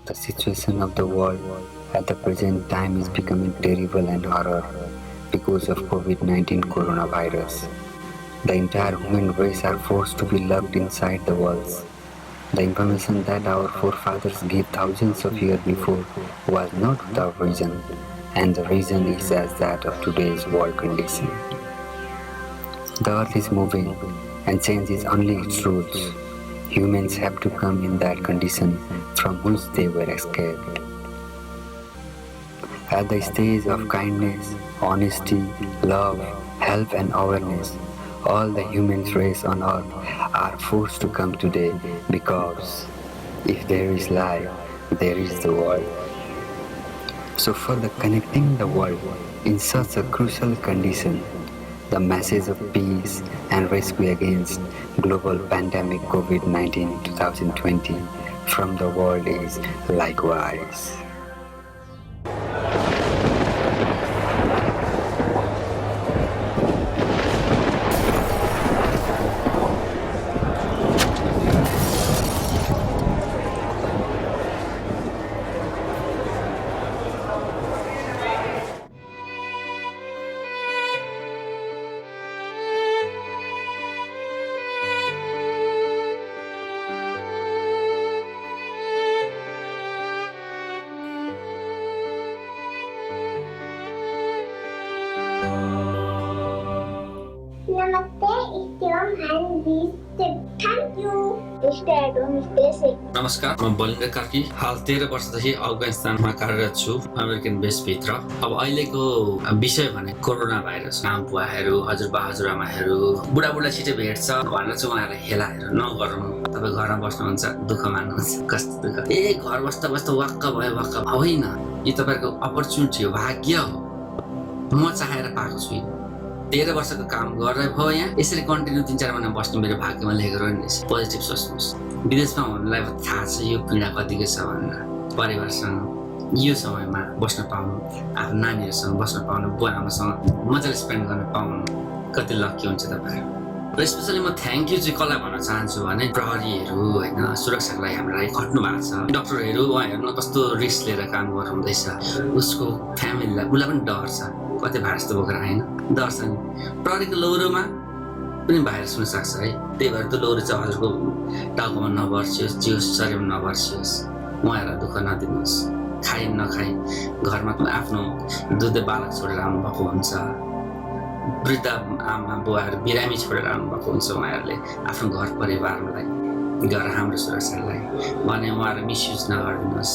The situation of the world at the present time is becoming terrible and horror because of COVID-19 coronavirus. The entire human race are forced to be locked inside the walls. The information that our forefathers gave thousands of years before was not without reason, and the reason is as that of today's world condition. The earth is moving, and change is only its rules. Humans have to come in that condition from which they were escaped. At the stage of kindness, honesty, love, help and awareness, all the human race on earth are forced to come today because if there is life, there is the world. So for the connecting the world in such a crucial condition, the message of peace and rescue against global pandemic COVID-19 2020 from the world is likewise. Namaste, stay home and be safe. Thank you. Stay at home, stay safe. नमस्कार, म बलिन्द्र कार्की। हाल 13 वर्षदेखि अफगानिस्तानमा कार्यरत छु, American बेसभित्र। अब अहिलेको विषय भने कोरोना भाइरस। आम बुवाहरू, हजुरबा हजुरआमाहरू, बुढाबुढा छिटै भेट्छ भनेर चाहिँ उहाँहरूलाई हेलाहरू नगरौँ। तपाईँ घरमा बस्नुहुन्छ, दुःख मान्नुहुन्छ, कस्तो दुःख। घर बस्दा बस्दा वाक्क भयो, वाक्क होइन। यो तपाईँको अपर्च्युनिटी हो, भाग्य हो। म चाहेर पाएको छुइनँ। 13 वर्षको काम गरेर भयो यहाँ। यसरी कन्टिन्यू 3-4 महिना बस्ने मेरो भाग्यमा लेखेको रहेछ। पोजिटिभ सोच्नुहोस्। विदेशमा हुनुलाई थाहा छ यो पीडा कतिको छ भनेर। परिवारसँग यो समयमा बस्न पाउनु, आफ्नो नानीहरूसँग बस्न पाउनु, बुवा आमासँग मजाले स्पेन्ड गर्न पाउनु कति लकी हुन्छ तपाईँहरू। र स्पेसली म थ्याङ्क यू चाहिँ कसलाई भन्न चाहन्छु भने प्रहरीहरू होइन, सुरक्षाको लागि हाम्रो लागि खट्नु भएको छ। डक्टरहरू उहाँहरू कस्तो रिस्क लिएर काम गर्नुहुँदैछ। उसको फ्यामिलीलाई उसलाई पनि डर छ, कतै भाइरस त बोकेर आएन, डर छ नि। प्रहरीको लौरोमा पनि भाइरस हुनसक्छ है। त्यही भएर त्यो लौरो चाहिँ हजुरको टाउकोमा नबर्सियोस्, जिउ शरीरमा नबर्सियोस्। उहाँहरूलाई दुःख नदिनुहोस्। खाइ नखाइ घरमा आफ्नो दुधे बालक छोडेर आउनुभएको हुन्छ। वृद्ध आमा बुवाहरू बिरामी छोडेर आउनुभएको हुन्छ। उहाँहरूले आफ्नो घर परिवारलाई गएर हाम्रो सुरक्षालाई भने उहाँहरू मिसयुज नगरिदिनुहोस्।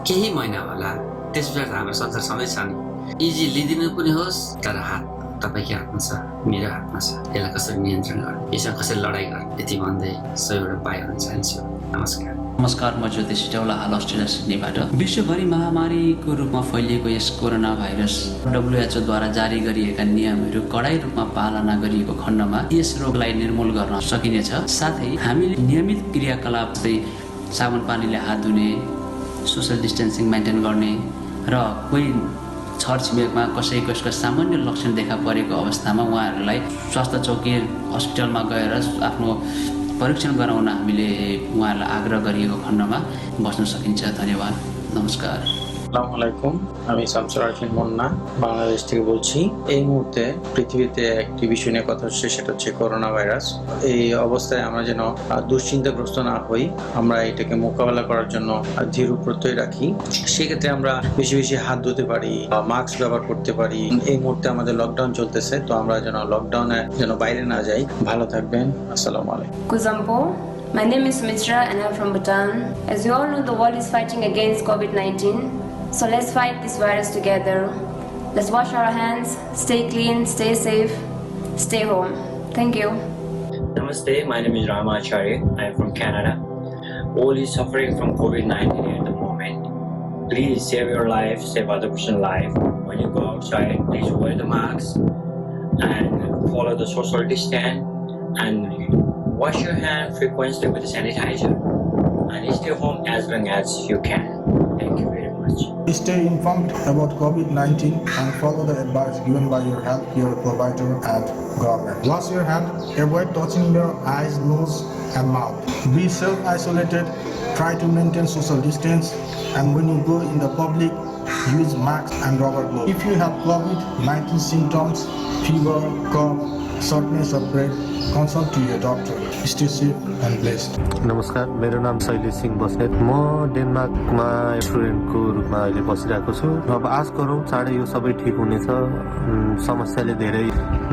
केही महिना होला, त्यस पछाडि हाम्रो संसार सधैँ छ नि। इजी लिदिनु पनि होस्, तर हात तपाईँकै हातमा छ, मेरो हातमा छ। यसलाई कसरी नियन्त्रण गर्ने, यसमा कसरी लडाइँ गर्ने, यति भन्दै सबैबाट बाई भन्न चाहन्छु। नमस्कार। नमस्कार, म ज्योतिष चौला, हाल अस्ट्रेलिया सिडनीबाट। विश्वभरि महामारीको रूपमा फैलिएको यस कोरोना भाइरस WHO द्वारा जारी गरिएका नियमहरू कडाई रूपमा पालना गरिएको खण्डमा यस रोगलाई निर्मूल गर्न सकिनेछ। साथै हामीले नियमित क्रियाकलाप जस्तै साबुन पानीले हात धुने, सोसल डिस्टेन्सिङ मेन्टेन गर्ने र कोही छरछिमेकमा कसैको यसको सामान्य लक्षण देखा परेको अवस्थामा उहाँहरूलाई स्वास्थ्य चौकी हस्पिटलमा गएर आफ्नो परीक्षण गराउन हामीले उहाँहरूलाई आग्रह गरिएको खण्डमा बस्न सकिन्छ। धन्यवाद। नमस्कार। আসসালামু আলাইকুম, আমি শামসুর আরফিন মুন্না বাংলাদেশ থেকে বলছি। এই মুহূর্তে পৃথিবীতে একটি বিষয় নিয়ে কথা হচ্ছে, সেটা হচ্ছে করোনা ভাইরাস। এই অবস্থায় আমরা যেন দুশ্চিন্তাগ্রস্ত না হই, আমরা এটাকে মোকাবেলা করার জন্য দৃঢ় প্রত্যয় রাখি। সেক্ষেত্রে আমরা বেশি বেশি হাত ধুতে পারি, মাস্ক ব্যবহার করতে পারি। এই মুহূর্তে আমাদের লকডাউন চলতেছে, তো আমরা যেন লকডাউনে যেন বাইরে না যাই। ভালো থাকবেন। আসসালামু আলাইকুম। Kuzampo. My name is Sumitra and I'm from Bhutan. As you all know, the world is fighting against COVID-19. So let's fight this virus together. Let's wash our hands, stay clean, stay safe, stay home. Thank you. Namaste, my name is Rama Acharya. I am from Canada. All is suffering from COVID-19 at the moment. Please save your life, save other person's life. When you go outside, please wear the mask and follow the social distance and wash your hands frequently with sanitizer. And stay home as long as you can. Thank you very much. Stay informed about COVID-19 and follow the advice given by your healthcare provider and government. Wash your hand, avoid touching your eyes, nose and mouth. Be self-isolated Try to maintain social distance, and when you go in the public, use masks and rubber gloves. If you have COVID-19 symptoms, fever, cough, shortness of breath, consult to your doctor. Stay safe and blessed. नमस्कार, मेरो नाम शैलेश सिंह बस्नेत। म डेनमार्कमा स्टुडेन्टको रूपमा अहिले बसिरहेको छु। अब आश गरौँ चाँडै यो सबै ठिक हुनेछ, समस्याले धेरै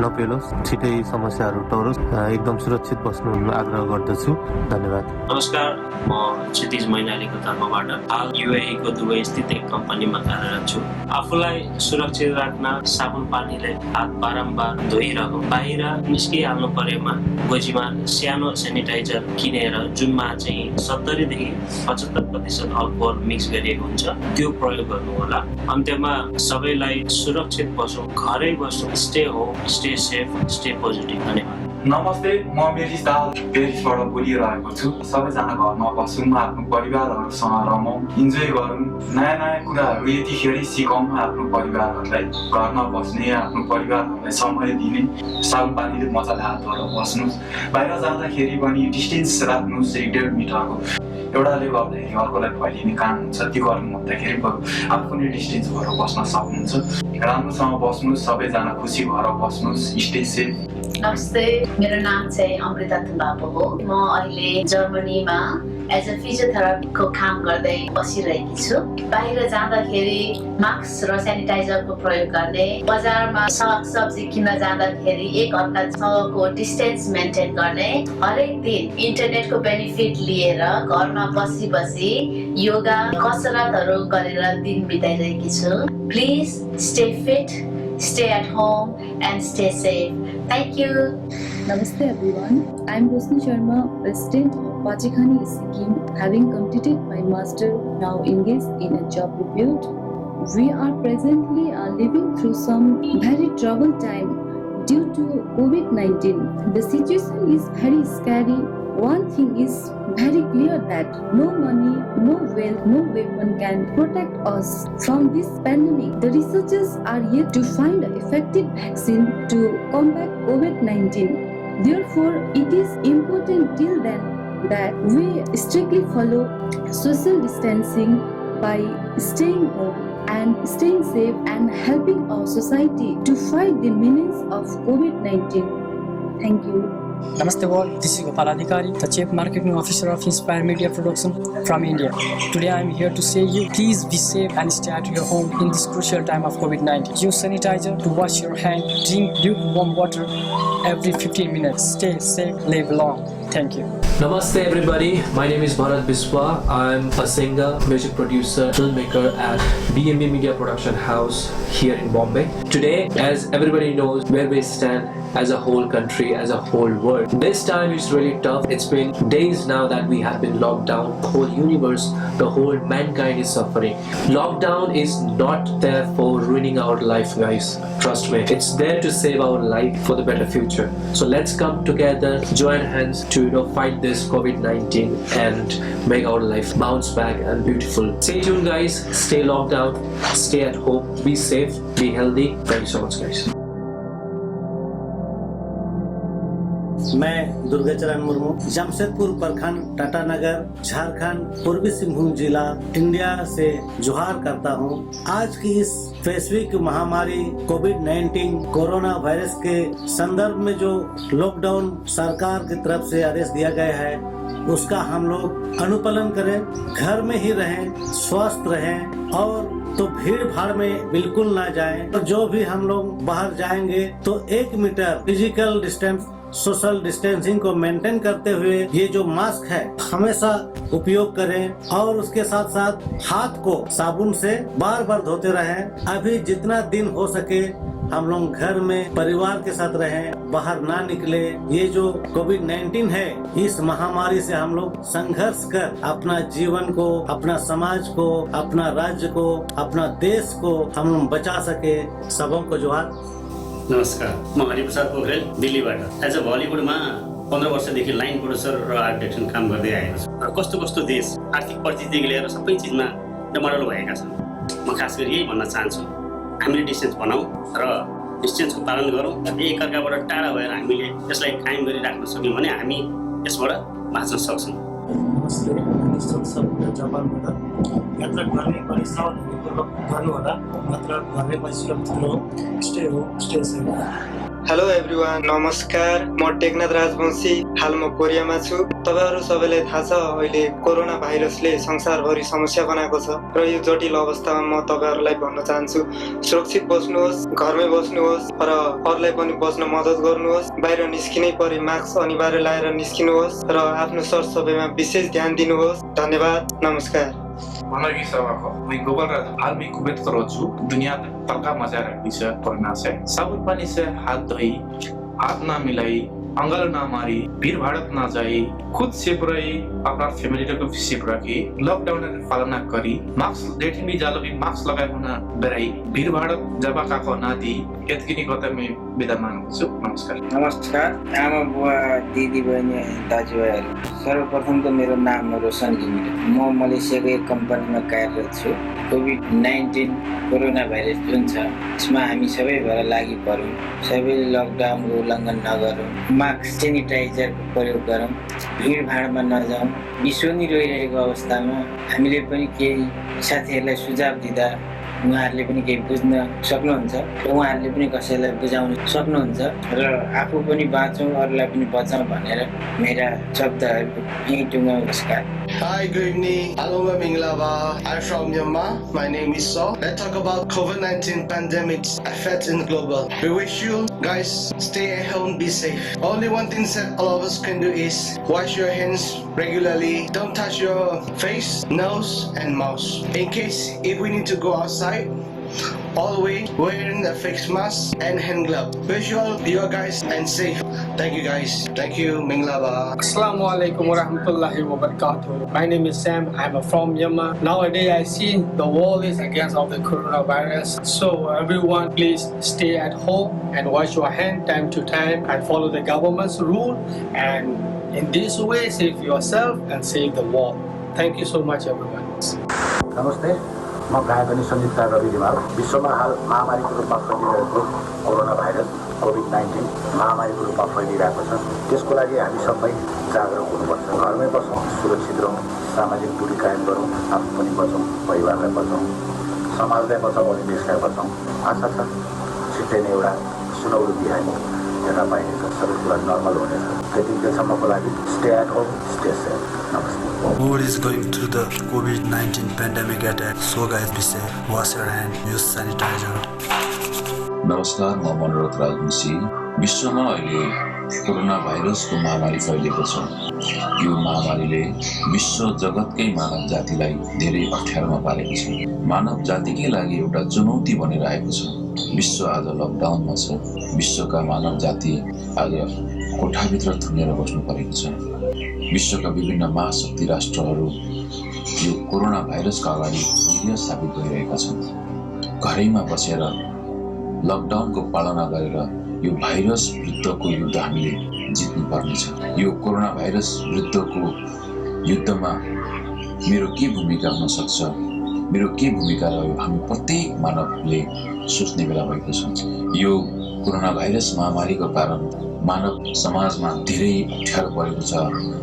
नपेलोस्, छिटै समस्याहरू टरोस्, एकदम सुरक्षित बस्नु आग्रह गर्दछु। धन्यवाद। नमस्कार, म क्षितिज मैनालीको तर्फबाट हाल युएई को दुबई स्थित एक कम्पनीमा कार्यरत छु। आफूलाई सुरक्षित राख्न साबुन पानीले हात बारम्बार धोइरहनु, बाहिर निस्किहाल्नु परेमा गोजीमा सानो सेनिटाइजर किनेर जुनमा चाहिँ 70 देखि 75% अल्कोहल मिक्स गरिएको हुन्छ, त्यो प्रयोग गर्नु होला। अन्त्यमा सबैलाई सुरक्षित बसौँ, घरै बसौँ, stay home, stay safe, stay positive. धन्यवाद। नमस्ते, म मेलिस दाहाल पेरिसबाट बोलिरहेको छु। सबैजना घरमा बसौँ, आफ्नो परिवारहरूसँग रमौँ, इन्जोय गरौँ, नयाँ कुराहरू यतिखेर सिकौँ। आफ्नो परिवारहरूलाई घरमा बस्ने, आफ्नो परिवारहरूलाई समय दिने, साबुन पानीले मजाले हात धोएर बस्नुहोस्। बाहिर जाँदाखेरि पनि डिस्टेन्स राख्नुहोस् 1.5 मिटरको। एउटाले गर्दाखेरि अर्कोलाई फैलिने काम हुन्छ, त्यो गर्नु भन्दाखेरि आफू नै डिस्टेन्स भएर बस्न सक्नुहुन्छ। राम्रोसँग बस्नुहोस्, सबैजना खुसी भएर बस्नुहोस्, स्टे सेफ। नमस्ते, मेरो नाम चाहिँ अमृता थुम्बापो हो। म अहिले जर्मनीमा एज अ फिजियोथेरापीको काम गर्दै बसिरहेकी छु। बाहिर जाँदाखेरि मास्क र सेनिटाइजरको प्रयोग गर्ने, बजारमा सागसब्जी किन्न जाँदाखेरि एक अर्कासँगको डिस्टेन्स मेन्टेन गर्ने, हरेक दिन इन्टरनेटको बेनिफिट लिएर घरमा बसी योगा कसरतहरू गरेर दिन बिताइरहेकी छु। Please stay fit, stay at home and stay safe. Thank you. Namaste everyone. I am Rosni Sharma, President of Pachikhani Sikkim. Having completed my master, now engaged in a job repute. We are presently living through some very troubled time due to COVID-19. The situation is very scary. One thing is very clear that no money, no wealth, no weapon can protect us from this pandemic. The researchers are yet to find an effective vaccine to combat COVID-19. Therefore, it is important till then that we strictly follow social distancing by staying home and staying safe and helping our society to fight the menace of COVID-19. Thank you. Namaste all, this is Gopal Adhikari, the Chief Marketing Officer of Inspire Media Production from India. Today I am here to say you, please be safe and stay at your home in this crucial time of COVID-19. Use sanitizer to wash your hand, drink lukewarm water every 15 minutes. Stay safe, live long. Thank you. Namaste everybody, my name is Bharat Biswa. I'm a singer, music producer, filmmaker at BMB Media Production House here in Bombay. Today, as everybody knows where we stand as a whole country, as a whole world. This time is really tough. It's been days now that we have been locked down. The whole universe, the whole mankind is suffering. Lockdown is not there for ruining our life, guys. Trust me, it's there to save our life for the better future. So let's come together, join hands to fight this COVID-19 and make our life bounce back and beautiful. Stay tuned guys, stay locked down, stay at home, be safe, be healthy. Thank you so much guys. मैं दुर्गाचरण मुर्मू, जमशेदपुर प्रखंड, टाटानगर, झारखंड, पूर्वी सिंहभूम जिला, India से जोहार करता हूँ। आज की इस वैश्विक महामारी कोविड-19 कोरोना वायरस के संदर्भ में जो लॉकडाउन सरकार की तरफ से आदेश दिया गया है, उसका हम लोग अनुपालन करें, घर में ही रहें, स्वस्थ रहें और तो भीड़ भाड़ में बिल्कुल ना जाएं। और जो भी हम लोग बाहर जाएंगे तो 1 meter physical distance, social distancing को मेंटेन करते हुए ये जो मास्क है हमेशा उपयोग करें और उसके साथ साथ हाथ को साबुन से बार बार धोते रहें। अभी जितना दिन हो सके हम लोग घर में परिवार के साथ रहें, बाहर ना निकले। ये जो कोविड-19 है, इस महामारी से हम लोग संघर्ष कर अपना जीवन को, अपना समाज को, अपना राज्य को, अपना देश को हम लोग बचा सके। सबों को जोहार। नमस्कार, म हरिप्रसाद पोखरेल दिल्लीबाट। एज अ बलिउडमा 15 वर्षदेखि लाइन प्रोड्युसर र आर्ट डिरेक्सन काम गर्दै आएको छु र कस्तो कस्तो देश आर्थिक परिस्थितिदेखि लिएर सबै चिजमा डमाडोल भएका छन्। म खास गरी यही भन्न चाहन्छु, हामीले डिस्टेन्स बनाऊ र डिस्टेन्सको पालन गरौँ। एक अर्काबाट टाढा भएर हामीले यसलाई कायम गरिराख्न सक्यौँ भने हामी यसबाट बाँच्न सक्छौँ। नमस्ते, सम्पूर्ण जापानबाट यात्रा गर्ने पनि सावधानीपूर्वक गर्नुहोला, नत्र घरमै बसी सुरक्षित रहौ। Stay home, stay safe. Hello everyone, नमस्कार। म टेकनाथ राजवंशी, हाल म कोरियामा छु। तपाईहरु सबैलाई थाहा छ अहिले कोरोना भाइरसले संसारभरि समस्या बनाएको छ र यो जटिल अवस्थामा म तपाईहरुलाई भन्न चाहन्छु, सुरक्षित बस्नुहोस्, घरमै बस्नुहोस् र अरूलाई पनि बस्न मद्दत गर्नुहोस्। बाहिर निस्किनै परे मास्क अनिवार्य लगाएर निस्किनुहोस् र आफ्नो सरसफाइमा विशेष ध्यान दिनुहोस्। धन्यवाद, नमस्कार। Managi Savako, we go over Almi Kubet Rochu, Dunia Taka Mazara Pisa Pornase, Sabut Panise Hadoi, Atna Milai, Angal Namari, Bir Bharat Nazai, खुद सेफ रही अपना फैमिली को सेफ रखी, लॉकडाउन पालना करी, मास्क डेटिंग भी जालो भी मास्क लगाए होना बेराई, भीड़ भाड़ जब काको ना दी, यत्किनी कथा में विद्यमान हुछु। नमस्कार। नमस्कार, आमा बुवा दिदी बहिनी दाजुभाइहरू, सर्वप्रथम त मेरो नाम रोशन घिमिरे, म मलेसियाको एक कम्पनीमा कार्यरत छु। कोभिड-19 कोरोना भाइरस जुन छ यसमा हामी सबै भएर लागि परौँ, सबैले लकडाउनको उल्लङ्घन नगरौँ, मास्क सेनिटाइजरको प्रयोग गरौँ, भिडभाडमा नजाउँ। विश्व नै रोइरहेको अवस्थामा हामीले पनि केही साथीहरूलाई सुझाव दिँदा उहाँहरूले पनि केही बुझ्न सक्नुहुन्छ र उहाँहरूले पनि कसैलाई बुझाउन सक्नुहुन्छ र आफू पनि बाँचौँ अरूलाई पनि बचाउँ भनेर मेरा शब्दहरू यही टुङ्गाउँ। नमस्कार। Hi, good evening. Hello, Minglava. I'm from Myanmar. My name is Saw. Let's talk about COVID-19 pandemic's effect in the global. We wish you guys stay at home, be safe. Only one thing that all of us can do is wash your hands regularly. Don't touch your face, nose, and mouth. In case if we need to go outside, always wearing the face mask and hand glove. Wish you all guys and safe. Thank you guys. Thank you, Minglava. Assalamu alaikum warahmatullahi wabarakatuh. My name is Sam. I'm from Myanmar. Nowadays I see the world is against of the coronavirus. So everyone please stay at home and wash your hand time to time and follow the government's rule. And in this way save yourself and save the world. Thank you so much everyone. Namaste. म गायकनी संयुक्त रवि रिमाल। विश्वमा हाल महामारीको रूपमा फैलिरहेको corona virus COVID-19 महामारीको रूपमा फैलिरहेको छ। त्यसको लागि हामी सबै जागरुक हुनुपर्छ। घरमै बसौँ, सुरक्षित रहौँ, सामाजिक दूरी कायम गरौँ, आफू पनि बचौँ, परिवारलाई बचाउँ, समाजलाई बचाउँ अनि देशलाई बचाउँ। आशा छ छिट्टै नै एउटा सुनौलो बिहानी हेर्न पाइनेछ, सबै कुरा नर्मल हुनेछ। त्यतिखेरसम्मको लागि stay at home, stay safe. नमस्ते। World is going through the COVID-19 pandemic attack. So guys, be safe. Wash your hand. Use sanitizer. नमस्कार, म मनोरथ राजवंशी। विश्वमा अहिले कोरोना भाइरसको महामारी फैलिएको छ। यो महामारीले विश्व जगतकै मानव जातिलाई धेरै अप्ठ्यारोमा पारेको छ। मानव जातिकै लागि एउटा चुनौती बनेर आएको छ। विश्व आज लकडाउनमा छ। विश्वका मानव जाति आज कोठाभित्र थुनेर बस्नु परेको छ। विश्वका विभिन्न महाशक्ति राष्ट्रहरू यो कोरोना भाइरसका अगाडि निर्दय साबित भइरहेका छन्। घरैमा बसेर लकडाउनको पालना गरेर यो भाइरस विरुद्धको युद्ध हामीले जित्नु पर्नेछ। यो कोरोना भाइरस विरुद्धको युद्धमा मेरो के भूमिका हुन सक्छ, मेरो के भूमिका रह्यो, हामी प्रत्येक मानवले सोच्ने बेला भएको छ। यो कोरोना भाइरस महामारीको कारण मानव समाजमा धेरै अप्ठ्यारो परेको छ,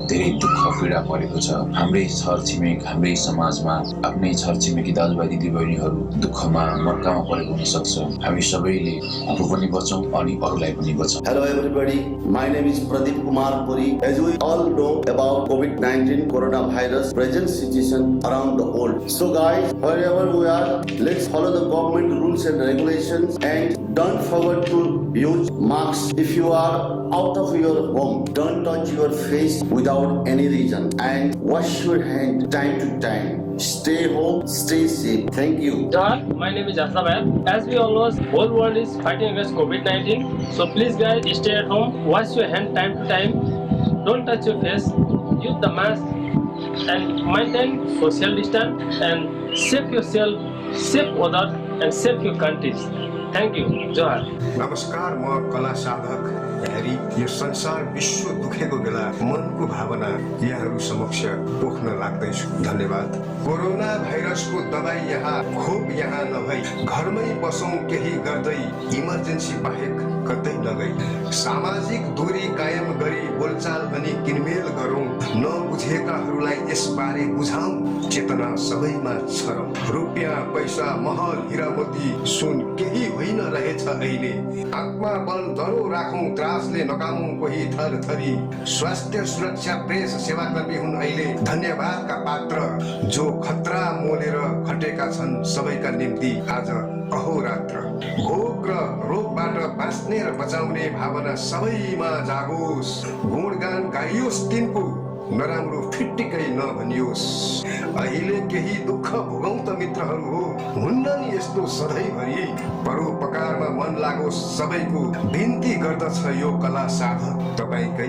धेरै दुःख पीडा परेको छ। हाम्रै छरछिमेक, हाम्रै समाजमा आफ्नै छरछिमेकी दाजुभाइ दिदीबहिनीहरू दुःखमा मर्कामा परेको हुन सक्छ। हामी सबैले आफू पनि बचौँ अनि अरूलाई पनि बचाउँ। Hello everybody, my name is Pradeep Kumar Puri. As we all know about COVID-19 coronavirus present situation around the world. So guys, wherever we are, let's follow the government rules and regulations and don't forget to use masks. If you are out of your home, don't touch your face without any reason and wash your hand time to time. Stay home, stay safe. Thank you. John, my name is Aslam. As we all know, whole world is fighting against COVID-19. So please guys, stay at home, wash your hand time to time. Don't touch your face, use the mask and maintain social distance and save yourself, save others and save your countries. Thank you. Johar. नमस्कार, म कला साधक घरि यो संसार विश्व दुखेको बेला मनको भावना यहाँहरू समक्ष पोख्न लाग्दैछु। धन्यवाद। कोरोना भाइरसको दबाई यहाँ, खोप यहाँ नभई घरमै बसौँ केही गर्दै, इमर्जेन्सी बाहेक कतै नगई। सामाजिक दूरी कायम गरी बोलचाल अनि किनमेल गरौँ। नबुझेकाहरूलाई यसबारे बुझाउँ। चेतना सबैमा छरौँ। रुपियाँ पैसा महल हिरा मोती सुन केही होइन रहेछ अहिले। आत्मा बल दरो राखौँ, त्रासले नकामौँ कोही थर थरी। स्वास्थ्य सुरक्षा प्रेस सेवाकर्मी हुन् अहिले धन्यवादका पात्र, जो खतरा मोलेर खटेका छन् सबैका निम्ति आज अहोरात्र। भोक र रोगबाट बाँच्ने र बचाउने भावना सबैमा जागोस्। गुणगान गाइयोस् तिनको, नराम्रो फिट्टिकै नभनियोस्। अहिले केही दुःख भोगौँ त मित्रहरू हो, हुन्न नि यस्तो सधैँभरि। परोपकारमा मन लागोस् सबैको, बिन्ती गर्दछ यो कला साधक तपाईँकै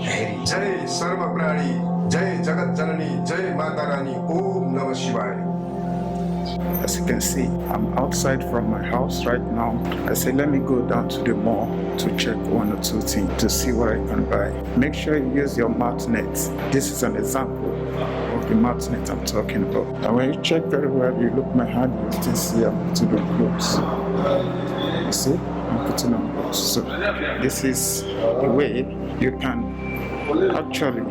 हेरी। जय सर्वप्राणी, जय जगत जननी, जय माता रानी, ओम नमः शिवाय। As you can see, I'm outside from my house right now. I say, let me go down to the mall to check one or two things to see what I can buy. Make sure you use your mouth net. This is an example of the mouth net I'm talking about. And when you check very well, you look my hand, you still see I'm putting on clothes. You see, I'm putting on clothes. So this is the way you can actually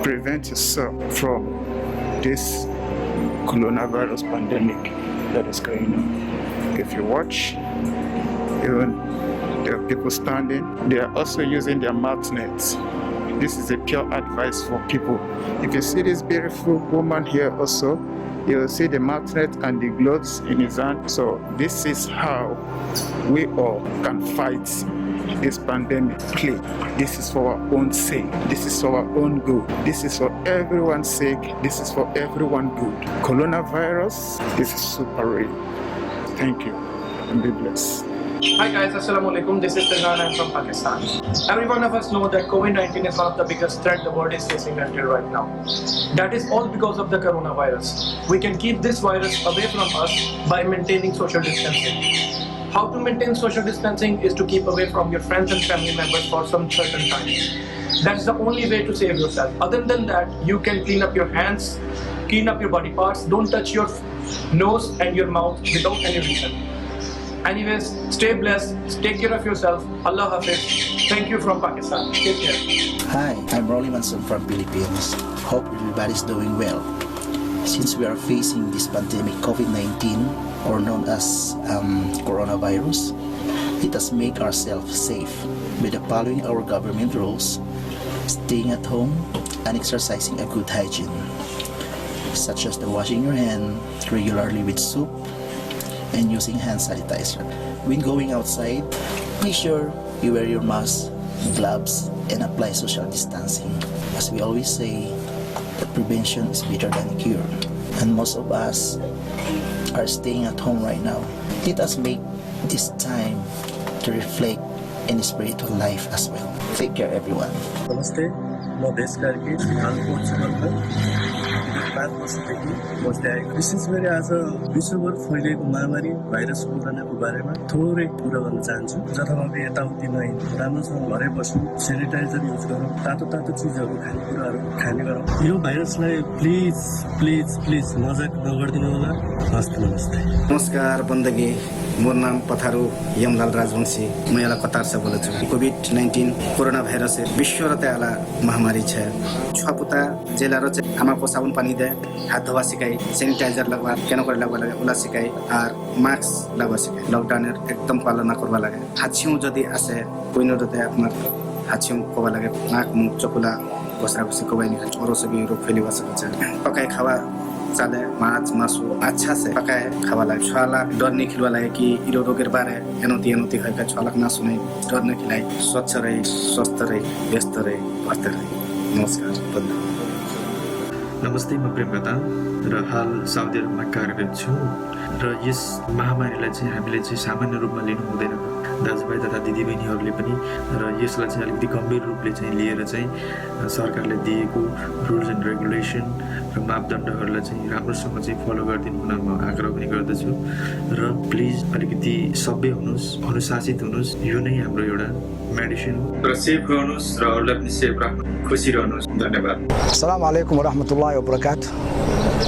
prevent yourself from this coronavirus pandemic that is going on. If you watch, even there are people standing, they are also using their mouth nets. This is a pure advice for people. If you see this beautiful woman here also, you will see the mouth net and the gloves in his hand. So this is how we all can fight this pandemic. Please, this is for our own sake. This is for our own good. This is for everyone's sake. This is for everyone good. Coronavirus, this is super real. Thank you and be blessed. Hi guys, Assalamu alaikum. This is Tirhan. I'm from Pakistan. Every one of us know that COVID-19 is one of the biggest threats the world is facing until right now. That is all because of the coronavirus. We can keep this virus away from us by maintaining social distancing. How to maintain social distancing is to keep away from your friends and family members for some certain time. That's the only way to save yourself. Other than that, you can clean up your hands, clean up your body parts. Don't touch your nose and your mouth without any reason. Anyways, stay blessed, take care of yourself. Allah Hafiz. Thank you from Pakistan. Take care. Hi, I'm Rolly Manson from Philippines. Hope everybody's doing well. Since we are facing this pandemic COVID-19, or known as coronavirus, let us make ourselves safe by following our government rules, staying at home, and exercising a good hygiene, such as the washing your hand regularly with soap and using hand sanitizer. When going outside, make sure you wear your mask, gloves, and apply social distancing. As we always say, that prevention is better than a cure. And most of us are staying at home right now. Let us make this time to reflect in spiritual life as well. Take care, everyone. Namaste. म देश कार्की हाल पोर्चुगलमा 5 वर्षदेखि बस्दै आएको। विशेष गरी आज विश्वभर फैलिएको महामारी भाइरस कोरोनाको बारेमा थोरै कुरा गर्न चाहन्छु। जताभावी यताउति नही राम्रोसँग घरै बसौँ, सेनिटाइजर युज गरौँ, तातो तातो चिजहरू खानेकुराहरू खाने गरौँ। यो भाइरसलाई प्लिज प्लिज प्लिज मजाक नगरिदिनु होला। हस्त नमस्ते। नमस्कार बन्दगी, मोर नाम पथारू यमलाल राजवंशी। म यहाँ कतार से बोले छु। कोभिड-19 कोरोना भाइरस विश्व र त्याला महामारी छ। छपुता जेला र आमाको साबुन पानी दे, हाथ धोवा सिकाई, सैनिटाइजर लगवा, केन करे लगवा लगे ओला सिकाई, और मास्क लगवा सिकाई। लॉकडाउन एकदम पालना करवा लगे। हाछिउ जदि आसे कोइनो दते आपनार हाछिउ कोवा लगे, नाक मुख चकुला बसरा बसी कोबाइ नि अरो सबै रोग फैलिवा सक्छ। पकाए खावा चाले माछ मासु अच्छा से पकाए खावा लगे। छाला डरने खिलवा लगे कि इरो रोगेर बारे एनोती हैका छलक ना सुने डरने खिलाई। स्वच्छ रहे, स्वस्थ रहे, व्यस्त रहे, स्वस्थ रहे। नमस्कार। नमस्ते, म प्रेम प्रधान र हाल साउदी अरबमा कार्यरत छु र यस महामारीलाई चाहिँ हामीले चाहिँ सामान्य रूपमा लिनु हुँदैन। दाजुभाइ तथा दिदीबहिनीहरूले पनि र यसलाई चाहिँ अलिकति गम्भीर रूपले चाहिँ लिएर चाहिँ सरकारले दिएको रुल्स एन्ड रेगुलेसन र मापदण्डहरूलाई चाहिँ राम्रोसँग चाहिँ फलो गरिदिनु हुन म आग्रह पनि गर्दछु र प्लिज अलिकति सभ्य हुनुहोस्, अनुशासित हुनुहोस्। यो नै हाम्रो एउटा मेडिसिन र सेफ रहनुहोस् र अरूलाई पनि सेफ राख्नु, खुसी रहनुहोस्। धन्यवाद। Assalamu alaikum wa rahmatullahi wa barakatuh.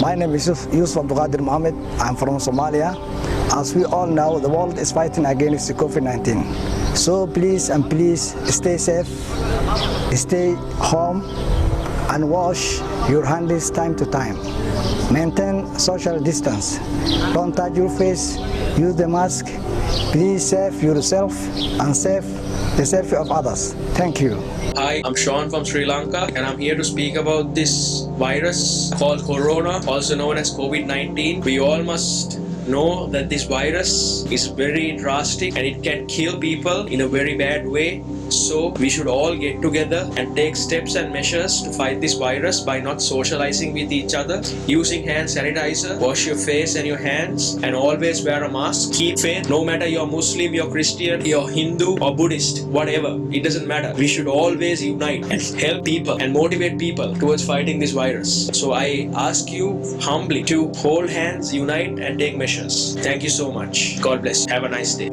My name is Yusuf Abdul Qadir Mohammed. I'm from Somalia. As we all know, the world is fighting against COVID-19. So please stay safe, stay home, and wash your hands time to time. Maintain social distance. Don't touch your face. Use the mask. Please save yourself and save the safety of others. Thank you. Hi, I'm Sean from Sri Lanka, and I'm here to speak about this virus called Corona, also known as COVID-19. We all must know that this virus is very drastic and it can kill people in a very bad way. So we should all get together and take steps and measures to fight this virus by not socializing with each other, using hand sanitizer, wash your face and your hands, and always wear a mask. Keep faith, no matter you're Muslim, you're Christian, you're Hindu or Buddhist, whatever, it doesn't matter. We should always unite and help people and motivate people towards fighting this virus. So I ask you humbly to hold hands, unite and take measures. Thank you so much. God bless. Have a nice day.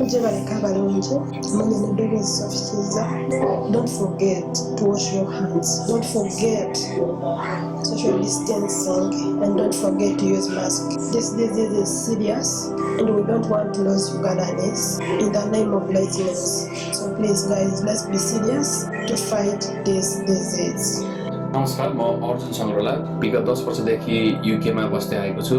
Don't forget to wash your hands. Don't forget social distancing, and don't forget to use mask. This disease is serious, and we don't want to lose Ugandans in the name of laziness. So please, guys, let's be serious to fight this disease. नमस्कार, म अर्जुन सङ्ग्रौला। विगत 10 वर्षदेखि युकेमा बस्दै आएको छु।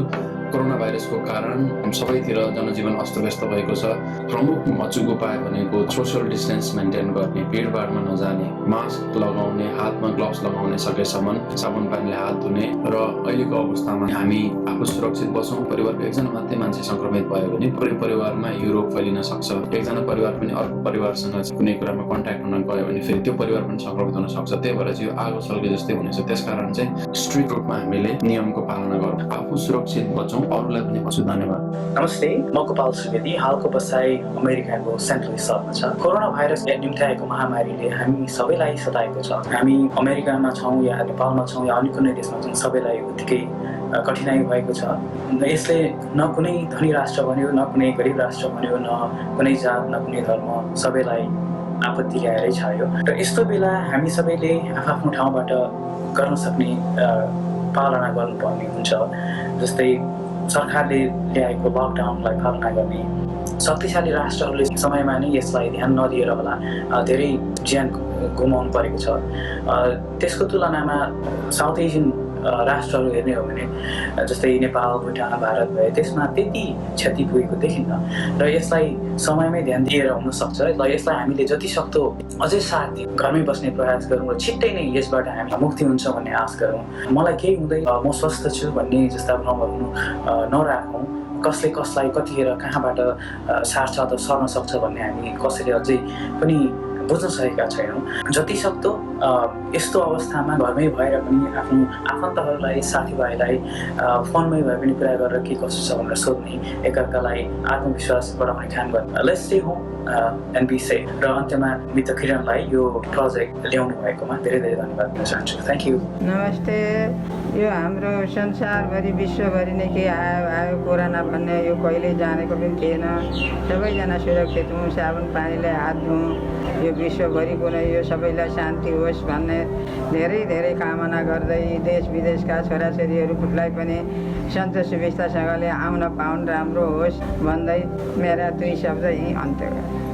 Corona भाइरसको कारण सबैतिर जनजीवन अस्तव्यस्त भएको छ। प्रमुख अचुक उपाय भनेको सोशल डिस्टेन्स मेन्टेन गर्ने, भिडभाडमा नजाने, मास्क लगाउने, हातमा ग्लोभ्स लगाउने, सकेसम्म साबुन पानीले हात धुने र अहिलेको अवस्थामा हामी आफू सुरक्षित बसौँ। परिवारको एकजना मात्रै मान्छे संक्रमित भयो भने पुरै परिवारमा यो रोग फैलिन सक्छ। एकजना परिवार पनि अर्को परिवारसँग कुनै कुरामा कन्ट्याक्ट हुन गयो भने फेरि त्यो परिवार पनि संक्रमित हुन सक्छ। त्यही भएर चाहिँ यो आगो सल्के जस्तै हुनेछ। त्यसकारण चाहिँ स्ट्रिक्ट रूपमा हामीले नियमको पालना गरौँ, आफू सुरक्षित बचौँ, अरूलाई पनि बचौँ। धन्यवाद। नमस्ते, म गोपाल सुवेदी। हालको बसाइ अमेरिकाको सेन्ट लुइस सहरमा छ। कोरोना भाइरस निम्त्याएको महामारीले हामी सबैलाई सताएको छ। हामी अमेरिकामा छौँ या नेपालमा छौँ या अन्य कुनै देशमा छौँ, सबैलाई उत्तिकै कठिनाइ भएको छ। यसले न कुनै धनी राष्ट्र बन्यो, न कुनै गरिब राष्ट्र बन्यो, न कुनै जात, न कुनै धर्म, सबैलाई आपत्ति ल्याएरै छायो। र यस्तो बेला हामी सबैले आफ्नो ठाउँबाट गर्न सक्ने पालना गर्नुपर्ने हुन्छ। जस्तै सरकारले ल्याएको लकडाउनलाई पालना गर्ने। शक्तिशाली राष्ट्रहरूले समयमा नै यसलाई ध्यान नदिएर होला धेरै ज्यान गुमाउनु परेको छ। त्यसको तुलनामा साउथ एसियन राष्ट्रहरू हेर्ने हो भने जस्तै नेपाल, भुटान, भारत भए त्यसमा त्यति क्षति पुगेको देखिन्न र यसलाई समयमै ध्यान दिएर हुनसक्छ। र यसलाई हामीले जति सक्दो अझै साथ दिउँ, घरमै बस्ने प्रयास गरौँ र छिट्टै नै यसबाट हामी मुक्ति हुन्छ भन्ने आश गरौँ। मलाई केही हुँदैन, म स्वस्थ छु भन्ने जस्ता भ्रमहरू नराखौँ। कसले कसलाई कतिखेर कहाँबाट सार्छ अथवा सर्न सक्छ भन्ने हामी कसैले अझै पनि बुझ्न सकेका छैनौँ। जति सक्दो यस्तो अवस्थामा घरमै भएर पनि आफ्नो आफन्तहरूलाई, साथीभाइलाई फोनमै भए पनि कुरा गरेर के कसो छ भनेर सोध्ने, एकअर्कालाई आत्मविश्वास बढाउने काम गर्ने। Let's stay home and be safe. र अन्त्यमा मित्र किरणलाई यो प्रोजेक्ट ल्याउनु भएकोमा धेरै धेरै धन्यवाद दिन चाहन्छु। Thank you. नमस्ते। यो हाम्रो संसारभरि विश्वभरि नै के आयो कोरोना भन्ने यो कहिल्यै जानेको पनि थिएन। सबैजना सुरक्षित हौँ, साबुन पानीले हात धुँ। यो विश्वभरिको नै यो सबैलाई शान्ति होस् भन्ने धेरै धेरै कामना गर्दै देश विदेशका छोराछोरीहरूलाई पनि सन्तोष सुविस्तासँगले आउन पाउन्, राम्रो होस् भन्दै मेरा 2 शब्द यहीँ अन्त्य गरेँ।